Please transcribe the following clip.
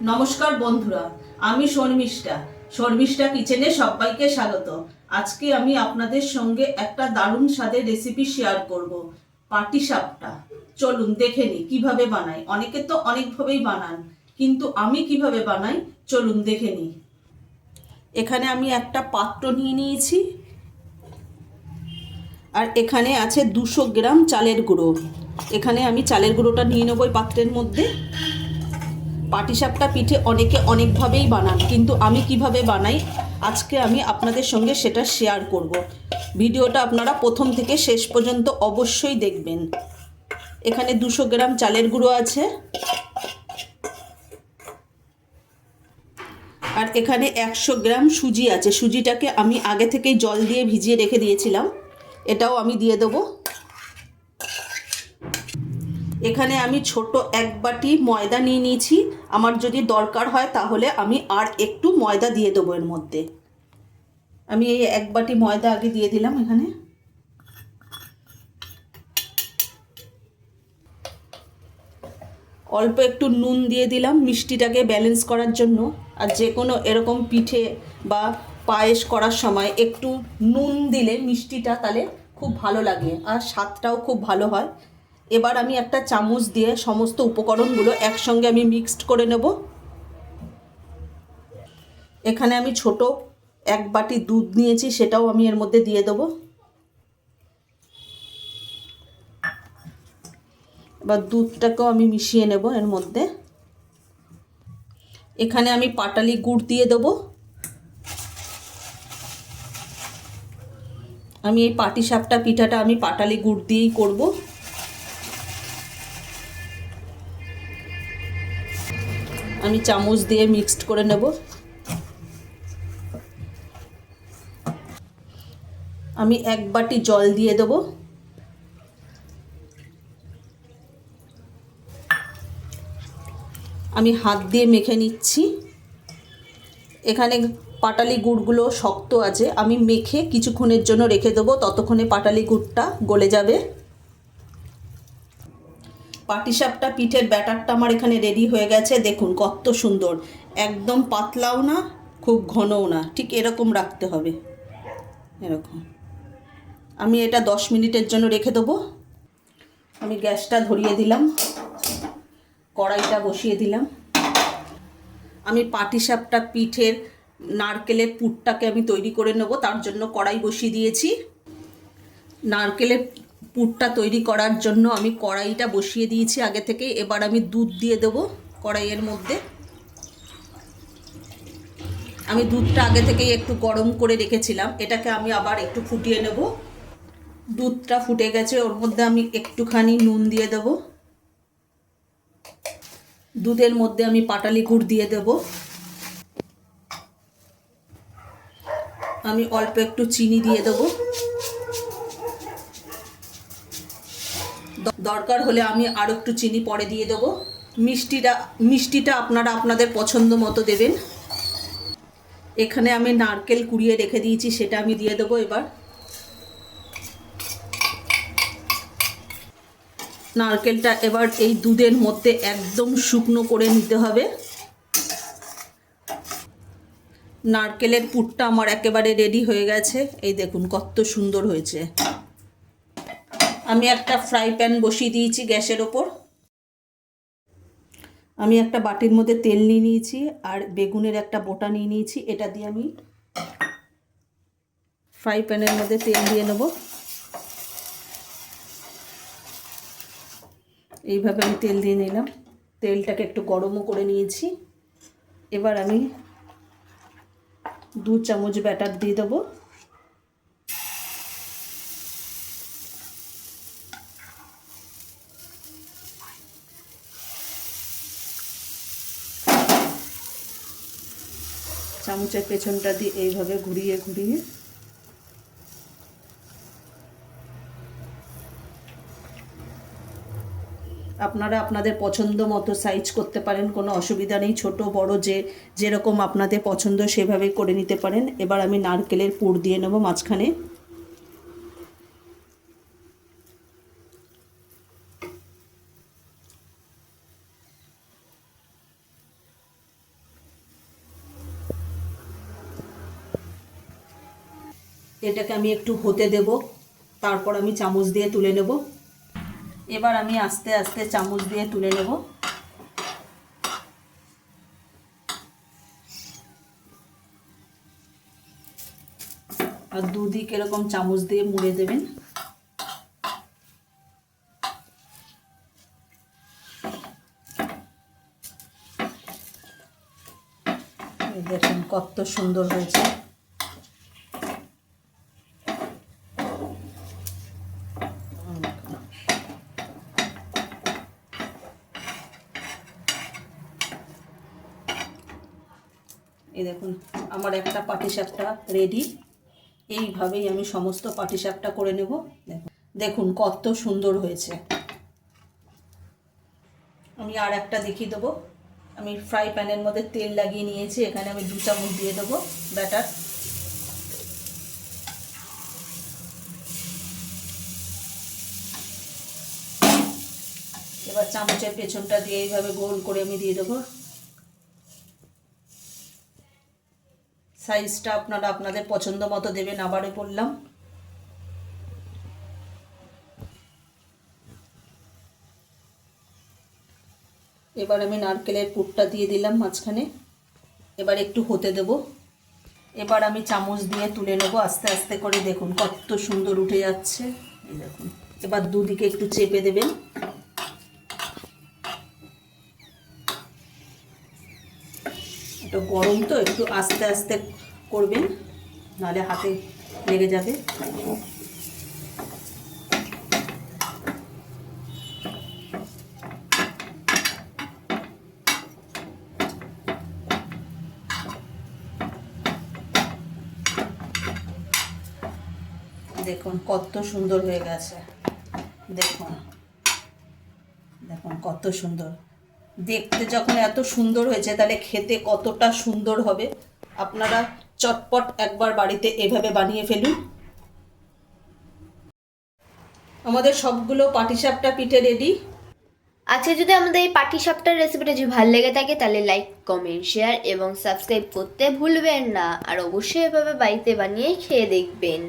নমস্কার বন্ধুরা, আমি শর্মিষ্ঠা কিচেনে সবাইকে স্বাগত। আজকে আমি আপনাদের সঙ্গে একটা দারুণ স্বাদের রেসিপি শেয়ার করব, পাটিসাপটা। চলুন দেখে নিই কিভাবে বানাই। অনেকে তো অনেকভাবেই বানান, কিন্তু আমি কিভাবে বানাই চলুন দেখে নিই। এখানে আমি একটা পাত্র নিয়ে নিয়েছি, আর এখানে আছে 200 গ্রাম চালের গুঁড়ো। এখানে আমি চালের গুঁড়োটা নিয়ে নেবো এই পাত্রের মধ্যে। পাটিসাপটা পিঠে অনেকে অনেকভাবেই বানান, কিন্তু আমি কিভাবে বানাই আজকে আমি আপনাদের সঙ্গে সেটা শেয়ার করব। ভিডিওটা আপনারা প্রথম থেকে শেষ পর্যন্ত অবশ্যই দেখবেন। এখানে 200 গ্রাম চালের গুঁড়ো আছে, আর এখানে 100 গ্রাম সুজি আছে। সুজিটাকে আমি আগে থেকেই জল দিয়ে ভিজিয়ে রেখে দিয়েছিলাম, এটাও আমি দিয়ে দেবো। এখানে আমি ছোট এক বাটি ময়দা নিয়ে নিয়েছি। আমার যদি দরকার হয় তাহলে আমি আর একটু ময়দা দিয়ে দেবো এর মধ্যে। আমি এই এক বাটি ময়দা আগে দিয়ে দিলাম এখানে। অল্প একটু নুন দিয়ে দিলাম মিষ্টিটাকে ব্যালেন্স করার জন্য। আর যে কোনো এরকম পিঠে বা পায়েস করার সময় একটু নুন দিলে মিষ্টিটা তাহলে খুব ভালো লাগে, আর স্বাদটাও খুব ভালো হয়। এবার আমি একটা চামচ দিয়ে সমস্ত উপকরণগুলো একসঙ্গে আমি মিক্সড করে নেব। এখানে আমি ছোট এক বাটি দুধ নিয়েছি, সেটাও আমি এর মধ্যে দিয়ে দেবো। এবার দুধটাকেও আমি মিশিয়ে নেব এর মধ্যে। এখানে আমি পাটালি গুড় দিয়ে দেবো। আমি এই পাটিসাপটা পিঠাটা আমি পাটালি গুড় দিয়েই করব। আমি চামচ দিয়ে মিক্সড করে নেব। আমি এক বাটি জল দিয়ে দেব। আমি হাত দিয়ে মেখে নিচ্ছি। এখানে পাটালি গুড়গুলো শক্ত আছে, আমি মেখে কিছুক্ষণের জন্য রেখে দেবো, ততক্ষণে পাটালি গুড়টা গলে যাবে। পাটিসাপটা পিঠের ব্যাটারটা আমার এখানে রেডি হয়ে গেছে। দেখুন কত সুন্দর, একদম পাতলাও না খুব ঘনও না, ঠিক এরকম রাখতে হবে, এরকম। আমি এটা 10 মিনিটের জন্য রেখে দেবো। আমি গ্যাসটা ধরিয়ে দিলাম, কড়াইটা বসিয়ে দিলাম। আমি পাটিসাপটা পিঠের নারকেলের পুরটাকে আমি তৈরি করে নেব, তার জন্য কড়াই বসিয়ে দিয়েছি। নারকেলের পুরটা তৈরি করার জন্য আমি কড়াইটা বসিয়ে দিয়েছি আগে থেকে। এবার আমি দুধ দিয়ে দেব কড়াইয়ের মধ্যে। আমি দুধটা আগে থেকেই একটু গরম করে রেখেছিলাম, এটাকে আমি আবার একটু ফুটিয়ে নেব। দুধটা ফুটে গেছে, ওর মধ্যে আমি একটুখানি নুন দিয়ে দেব। দুধের মধ্যে আমি পাটালি গুড় দিয়ে দেব। আমি অল্প একটু চিনি দিয়ে দেব, দরকার হলে আমি আর একটু চিনি পরে দিয়ে দেব। মিষ্টিটা আপনারা আপনাদের পছন্দ মতো দেবেন। এখানে আমি নারকেল কুড়িয়ে রেখে দিয়েছি, সেটা আমি দিয়ে দেবো। এবার নারকেলটা এবার এই দুধের মধ্যে একদম শুকনো করে নিতে হবে। নারকেলের পুরটা আমার একেবারে রেডি হয়ে গেছে, এই দেখুন কত সুন্দর হয়েছে। আমি একটা ফ্রাই প্যান বসিয়ে দিয়েছি গ্যাসের ওপর। আমি একটা বাটির মধ্যে তেল নিয়ে নিয়েছি, আর বেগুনের একটা বোটা নিয়ে নিয়েছি। এটা দিয়ে আমি ফ্রাই প্যানের মধ্যে তেল দিয়ে নেব। এইভাবে আমি তেল দিয়ে নিলাম, তেলটাকে একটু গরমও করে নিয়েছি। এবার আমি 2 চামচ ব্যাটার দিয়ে দেবো। চামচের পেছনটা দিয়ে এইভাবে ঘুরিয়ে ঘুরিয়ে আপনারা আপনাদের পছন্দ মতো সাইজ করতে পারেন, কোনো অসুবিধা নেই। ছোট বড় যেরকম আপনাদের পছন্দ সেভাবে করে নিতে পারেন। এবার আমি নারকেলের পুর দিয়ে নেব মাঝখানে। এটাকে আমি একটু হতে দেব, তারপর আমি চামচ দিয়ে তুলে নেব। এবার আমি আস্তে আস্তে চামচ দিয়ে তুলে নেব। আর দুদিক এরকম চামচ দিয়ে মুড়ে দেবেন। দেখুন কত সুন্দর হয়েছে। এই দেখুন আমার একটা পাটিসাপটা রেডি। এইভাবেই আমি সমস্ত পাটিসাপটা করে নেব। দেখুন কত সুন্দর হয়েছে। আমি আর একটা দেখিয়ে দেবো। আমি ফ্রাই প্যানের মধ্যে তেল লাগিয়ে নিয়েছি, এখানে আমি 2 চামচ দিয়ে দেবো ব্যাটার। এবার চামচের পেছনটা দিয়ে এইভাবে গোল করে আমি দিয়ে দেবো। সাইজটা আপনারা আপনাদের পছন্দ মতো দেবেন, আবারও বললাম। এবার আমি নারকেলের পুরটা দিয়ে দিলাম মাঝখানে। এবার একটু হতে দেব। এবার আমি চামচ দিয়ে তুলে নেব আস্তে আস্তে করে। দেখুন কত সুন্দর উঠে যাচ্ছে। এই দেখুন, এবার দুদিকে একটু চেপে দেবেন। এটা গরম তো, একটু আস্তে আস্তে করবেন, নাহলে হাতে লেগে যাবে। দেখুন কত সুন্দর হয়ে গেছে। দেখুন দেখুন কত সুন্দর দেখতে। যখন এত সুন্দর হয়েছে তাহলে খেতে কতটা সুন্দর হবে। আপনারা চটপট একবার বাড়িতে এভাবে বানিয়ে ফেলুন। আমাদের সবগুলো পাটিসাপটা পিঠে রেডি। আচ্ছা, যদি আমাদের এই পাটিসাপটার রেসিপিটা যদি ভালো লেগে থাকে তাহলে লাইক, কমেন্ট, শেয়ার এবং সাবস্ক্রাইব করতে ভুলবেন না। আর অবশ্যই এভাবে বাড়িতে বানিয়ে খেয়ে দেখবেন।